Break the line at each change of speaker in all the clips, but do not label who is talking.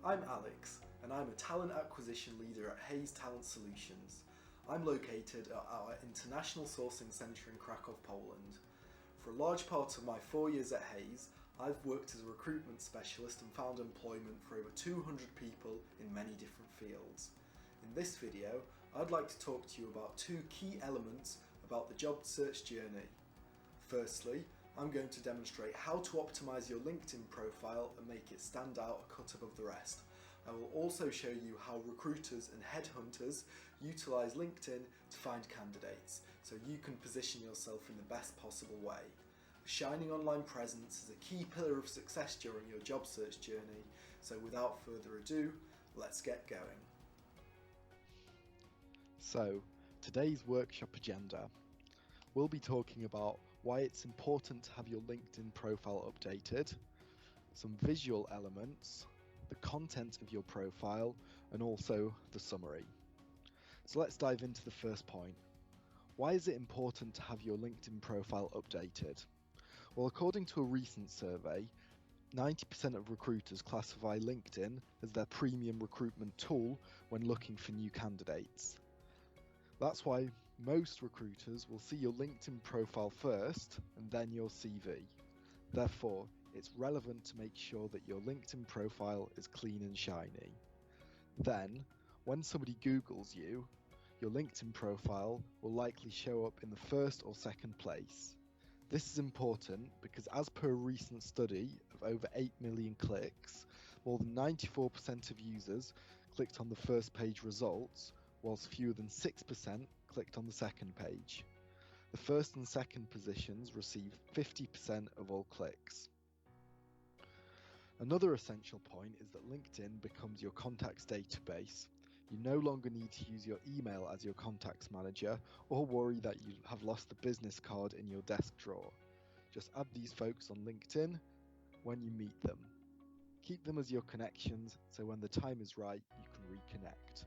I'm Alex, and I'm a talent acquisition leader at Hayes Talent Solutions. I'm located at our International Sourcing Centre in Kraków, Poland. For a large part of my 4 years at Hayes, I've worked as a recruitment specialist and found employment for over 200 people in many different fields. In this video, I'd like to talk to you about two key elements about the job search journey. Firstly, I'm going to demonstrate how to optimise your LinkedIn profile and make it stand out a cut above the rest. I will also show you how recruiters and headhunters utilise LinkedIn to find candidates, so you can position yourself in the best possible way. A shining online presence is a key pillar of success during your job search journey, so without further ado, let's get going.
So, today's workshop agenda. We'll be talking about why it's important to have your LinkedIn profile updated, some visual elements, the content of your profile, and also the summary. So let's dive into the first point. Why is it important to have your LinkedIn profile updated? Well, according to a recent survey, 90% of recruiters classify LinkedIn as their premium recruitment tool when looking for new candidates. That's why most recruiters will see your LinkedIn profile first and then your CV. Therefore, it's relevant to make sure that your LinkedIn profile is clean and shiny. Then, when somebody Googles you, your LinkedIn profile will likely show up in the first or second place. This is important because, as per a recent study of over 8 million clicks, more than 94% of users clicked on the first page results, whilst fewer than 6% clicked on the second page. The first and second positions receive 50% of all clicks. Another essential point is that LinkedIn becomes your contacts database. You no longer need to use your email as your contacts manager or worry that you have lost the business card in your desk drawer. Just add these folks on LinkedIn when you meet them. Keep them as your connections so when the time is right, you can reconnect.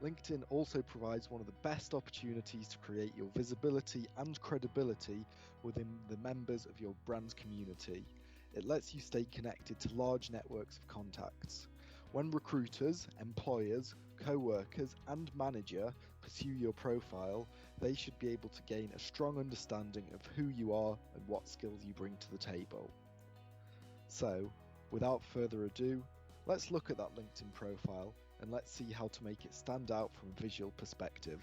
LinkedIn also provides one of the best opportunities to create your visibility and credibility within the members of your brand community. It lets you stay connected to large networks of contacts. When recruiters, employers, co-workers and manager pursue your profile, they should be able to gain a strong understanding of who you are and what skills you bring to the table. So, without further ado, let's look at that LinkedIn profile and let's see how to make it stand out from a visual perspective.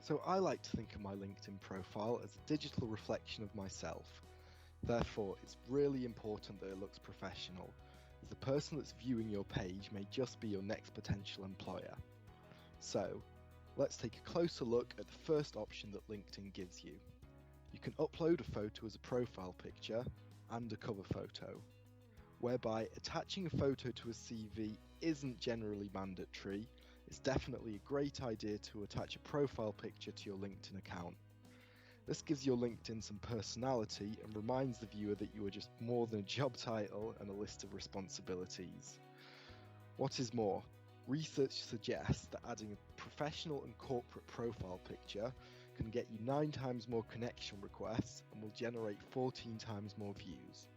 So I like to think of my LinkedIn profile as a digital reflection of myself. Therefore, it's really important that it looks professional, as the person that's viewing your page may just be your next potential employer. So, let's take a closer look at the first option that LinkedIn gives you. You can upload a photo as a profile picture and a cover photo, whereby attaching a photo to a CV isn't generally mandatory. It's definitely a great idea to attach a profile picture to your LinkedIn account. This gives your LinkedIn some personality and reminds the viewer that you are just more than a job title and a list of responsibilities. What is more, research suggests that adding a professional and corporate profile picture can get you 9 times more connection requests and will generate 14 times more views.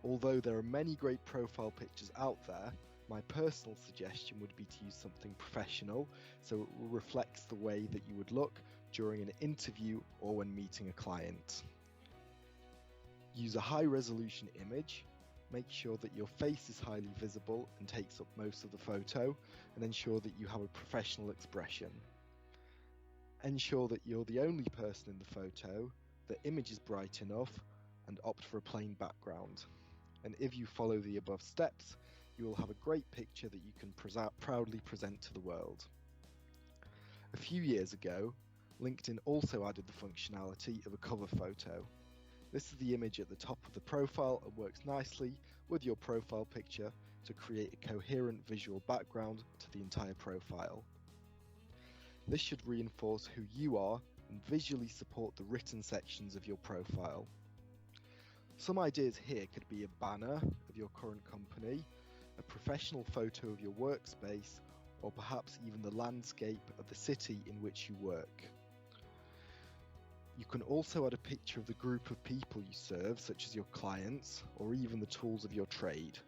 Although there are many great profile pictures out there, my personal suggestion would be to use something professional so it reflects the way that you would look during an interview or when meeting a client. Use a high resolution image, make sure that your face is highly visible and takes up most of the photo, and ensure that you have a professional expression. Ensure that you're the only person in the photo, the image is bright enough, and opt for a plain background. And if you follow the above steps, you will have a great picture that you can proudly present to the world. A few years ago, LinkedIn also added the functionality of a cover photo. This is the image at the top of the profile and works nicely with your profile picture to create a coherent visual background to the entire profile. This should reinforce who you are and visually support the written sections of your profile. Some ideas here could be a banner of your current company, a professional photo of your workspace, or perhaps even the landscape of the city in which you work. You can also add a picture of the group of people you serve, such as your clients, or even the tools of your trade.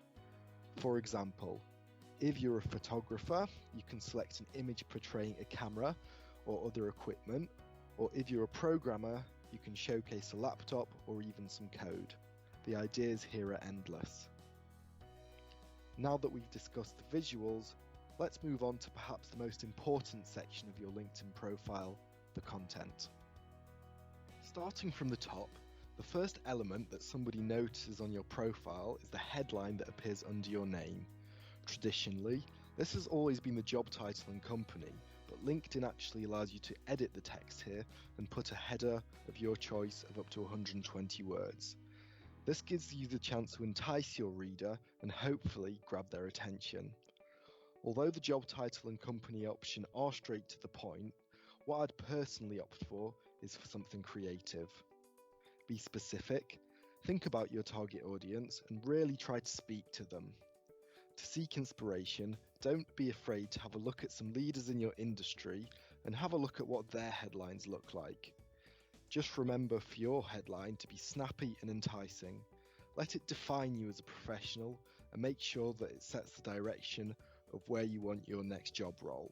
For example, if you're a photographer, you can select an image portraying a camera or other equipment, or if you're a programmer, you can showcase a laptop or even some code. The ideas here are endless. Now that we've discussed the visuals, let's move on to perhaps the most important section of your LinkedIn profile, the content. Starting from the top, the first element that somebody notices on your profile is the headline that appears under your name. Traditionally, this has always been the job title and company, but LinkedIn actually allows you to edit the text here and put a header of your choice of up to 120 words. This gives you the chance to entice your reader and hopefully grab their attention. Although the job title and company option are straight to the point, what I'd personally opt for is for something creative. Be specific, think about your target audience, and really try to speak to them. To seek inspiration, don't be afraid to have a look at some leaders in your industry and have a look at what their headlines look like. Just remember for your headline to be snappy and enticing. Let it define you as a professional and make sure that it sets the direction of where you want your next job role.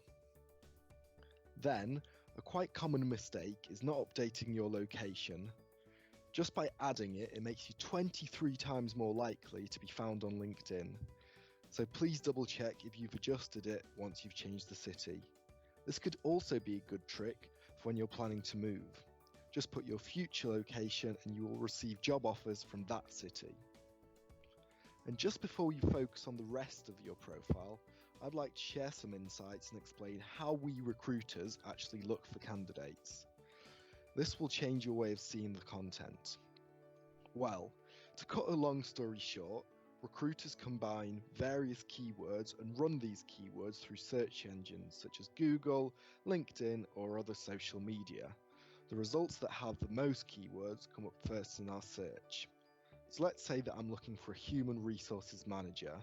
Then, a quite common mistake is not updating your location. Just by adding it, it makes you 23 times more likely to be found on LinkedIn. So please double check if you've adjusted it once you've changed the city. This could also be a good trick for when you're planning to move. Just put your future location and you will receive job offers from that city. And just before you focus on the rest of your profile, I'd like to share some insights and explain how we recruiters actually look for candidates. This will change your way of seeing the content. Well, to cut a long story short, recruiters combine various keywords and run these keywords through search engines such as Google, LinkedIn, or other social media. The results that have the most keywords come up first in our search. So let's say that I'm looking for a human resources manager.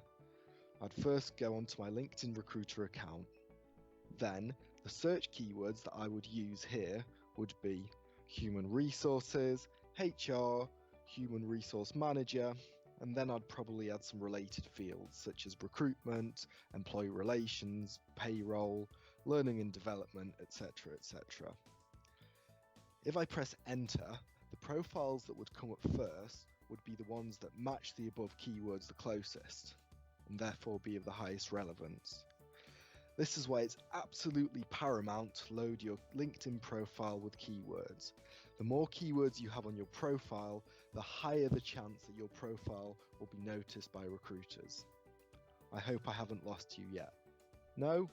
I'd first go onto my LinkedIn recruiter account. Then the search keywords that I would use here would be human resources, HR, human resource manager, and then I'd probably add some related fields such as recruitment, employee relations, payroll, learning and development, etc., etc. If I press enter, the profiles that would come up first would be the ones that match the above keywords the closest, and therefore be of the highest relevance. This is why it's absolutely paramount to load your LinkedIn profile with keywords. The more keywords you have on your profile, the higher the chance that your profile will be noticed by recruiters. I hope I haven't lost you yet. No?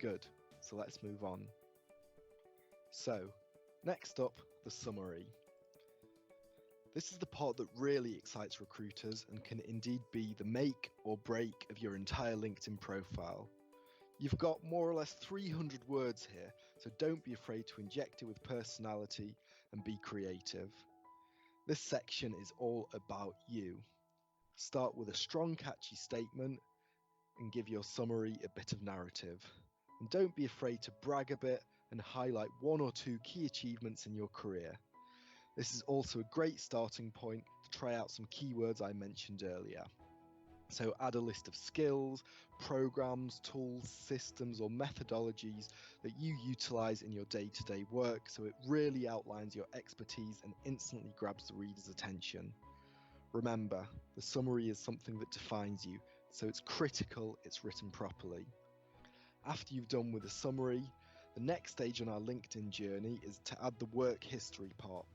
Good. So let's move on. So, next up, the summary. This is the part that really excites recruiters and can indeed be the make or break of your entire LinkedIn profile. You've got more or less 300 words here, so don't be afraid to inject it with personality and be creative. This section is all about you. Start with a strong, catchy statement and give your summary a bit of narrative. And don't be afraid to brag a bit and highlight one or two key achievements in your career. This is also a great starting point to try out some keywords I mentioned earlier. So add a list of skills, programs, tools, systems, or methodologies that you utilize in your day-to-day work so it really outlines your expertise and instantly grabs the reader's attention. Remember, the summary is something that defines you, so it's critical it's written properly. After you've done with the summary, the next stage on our LinkedIn journey is to add the work history part.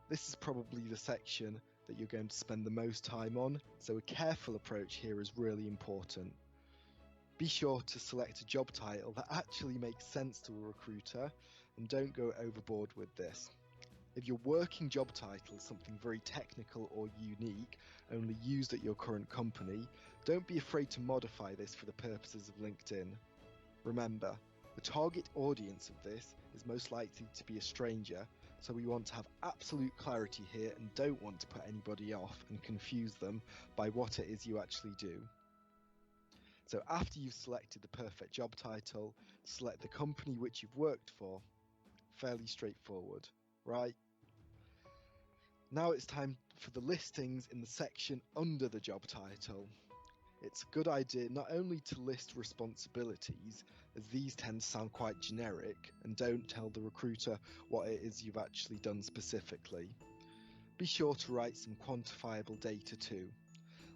This is probably the section that you're going to spend the most time on, so a careful approach here is really important. Be sure to select a job title that actually makes sense to a recruiter and don't go overboard with this. If your working job title is something very technical or unique, only used at your current company, don't be afraid to modify this for the purposes of LinkedIn. Remember, the target audience of this is most likely to be a stranger, so we want to have absolute clarity here and don't want to put anybody off and confuse them by what it is you actually do. So after you've selected the perfect job title, select the company which you've worked for. Fairly straightforward, right? Now it's time for the listings in the section under the job title. It's a good idea not only to list responsibilities, as these tend to sound quite generic and don't tell the recruiter what it is you've actually done specifically. Be sure to write some quantifiable data too.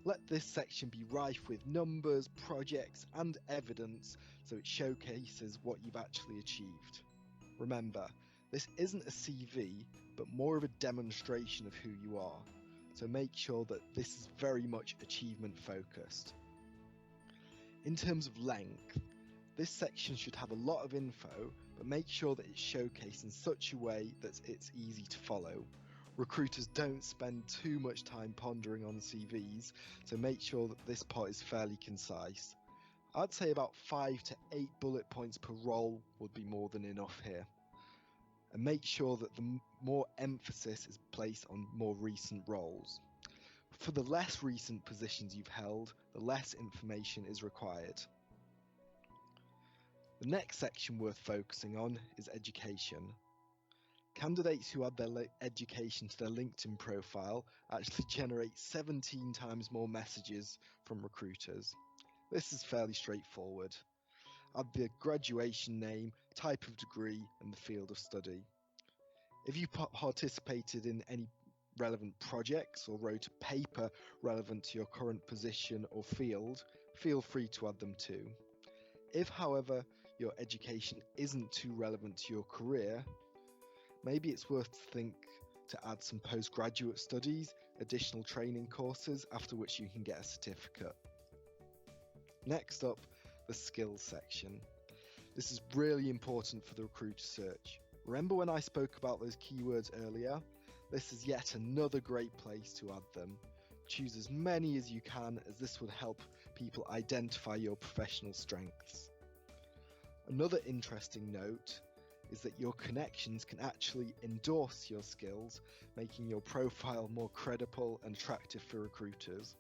Let this section be rife with numbers, projects, and evidence so it showcases what you've actually achieved. Remember, this isn't a CV, but more of a demonstration of who you are. So make sure that this is very much achievement focused. In terms of length, this section should have a lot of info, but make sure that it's showcased in such a way that it's easy to follow. Recruiters don't spend too much time pondering on CVs, so make sure that this part is fairly concise. I'd say about 5 to 8 bullet points per role would be more than enough here. And make sure that the more emphasis is placed on more recent roles. For the less recent positions you've held, the less information is required. The next section worth focusing on is education. Candidates who add their education to their LinkedIn profile actually generate 17 times more messages from recruiters. This is fairly straightforward. Add the graduation name, type of degree, and the field of study. If you participated in any relevant projects or wrote a paper relevant to your current position or field, feel free to add them too. If, however, your education isn't too relevant to your career, maybe it's worth to think to add some postgraduate studies, additional training courses, after which you can get a certificate. Next up, the skills section. This is really important for the recruiter search. Remember when I spoke about those keywords earlier? This is yet another great place to add them. Choose as many as you can, as this will help people identify your professional strengths. Another interesting note is that your connections can actually endorse your skills, making your profile more credible and attractive for recruiters.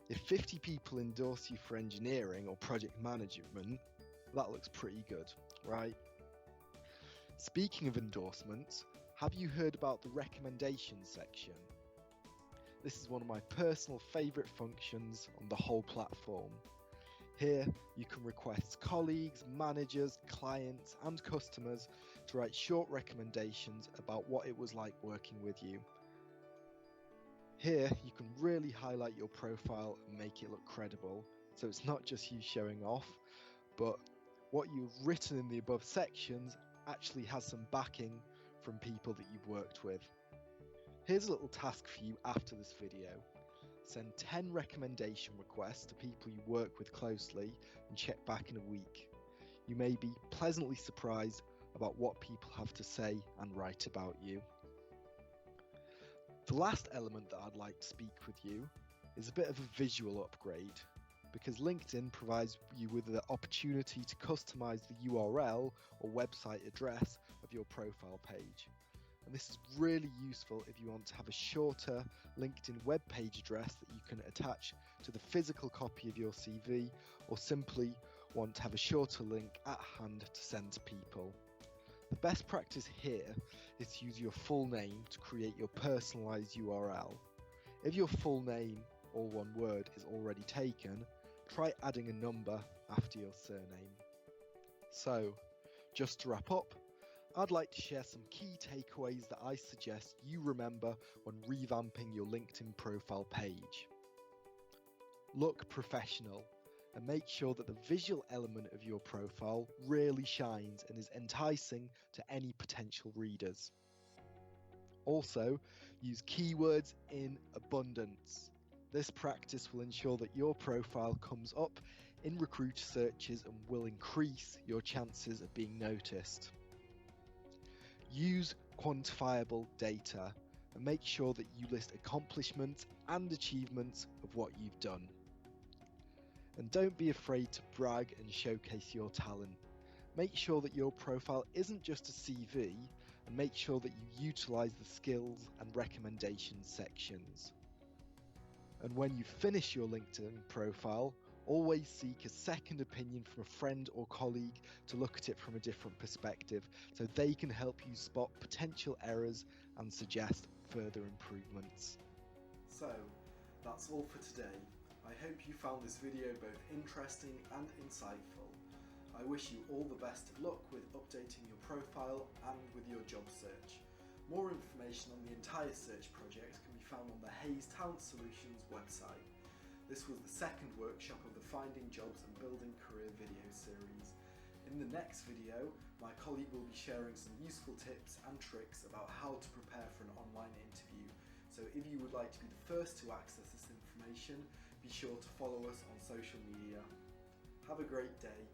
If 50 people endorse you for engineering or project management, that looks pretty good, right? Speaking of endorsements, have you heard about the recommendations section? This is one of my personal favourite functions on the whole platform. Here, you can request colleagues, managers, clients, and customers to write short recommendations about what it was like working with you. Here, you can really highlight your profile and make it look credible, so it's not just you showing off, but what you've written in the above sections actually has some backing from people that you've worked with. Here's a little task for you after this video. Send 10 recommendation requests to people you work with closely and check back in a week. You may be pleasantly surprised about what people have to say and write about you. The last element that I'd like to speak with you is a bit of a visual upgrade, because LinkedIn provides you with the opportunity to customize the URL or website address of your profile page. And this is really useful if you want to have a shorter LinkedIn web page address that you can attach to the physical copy of your CV, or simply want to have a shorter link at hand to send to people. The best practice here is to use your full name to create your personalized URL. If your full name, all one word, is already taken, try adding a number after your surname. So, just to wrap up, I'd like to share some key takeaways that I suggest you remember when revamping your LinkedIn profile page. Look professional and make sure that the visual element of your profile really shines and is enticing to any potential readers. Also, use keywords in abundance. This practice will ensure that your profile comes up in recruiter searches and will increase your chances of being noticed. Use quantifiable data and make sure that you list accomplishments and achievements of what you've done. And don't be afraid to brag and showcase your talent. Make sure that your profile isn't just a CV, and make sure that you utilize the skills and recommendations sections. And when you finish your LinkedIn profile, always seek a second opinion from a friend or colleague to look at it from a different perspective, so they can help you spot potential errors and suggest further improvements.
So, that's all for today. I hope you found this video both interesting and insightful. I wish you all the best of luck with updating your profile and with your job search. More information on the entire search project can be found on the Hayes Talent Solutions website. This was the second workshop of the Finding Jobs and Building Career video series. In the next video, my colleague will be sharing some useful tips and tricks about how to prepare for an online interview. So if you would like to be the first to access this information, be sure to follow us on social media. Have a great day.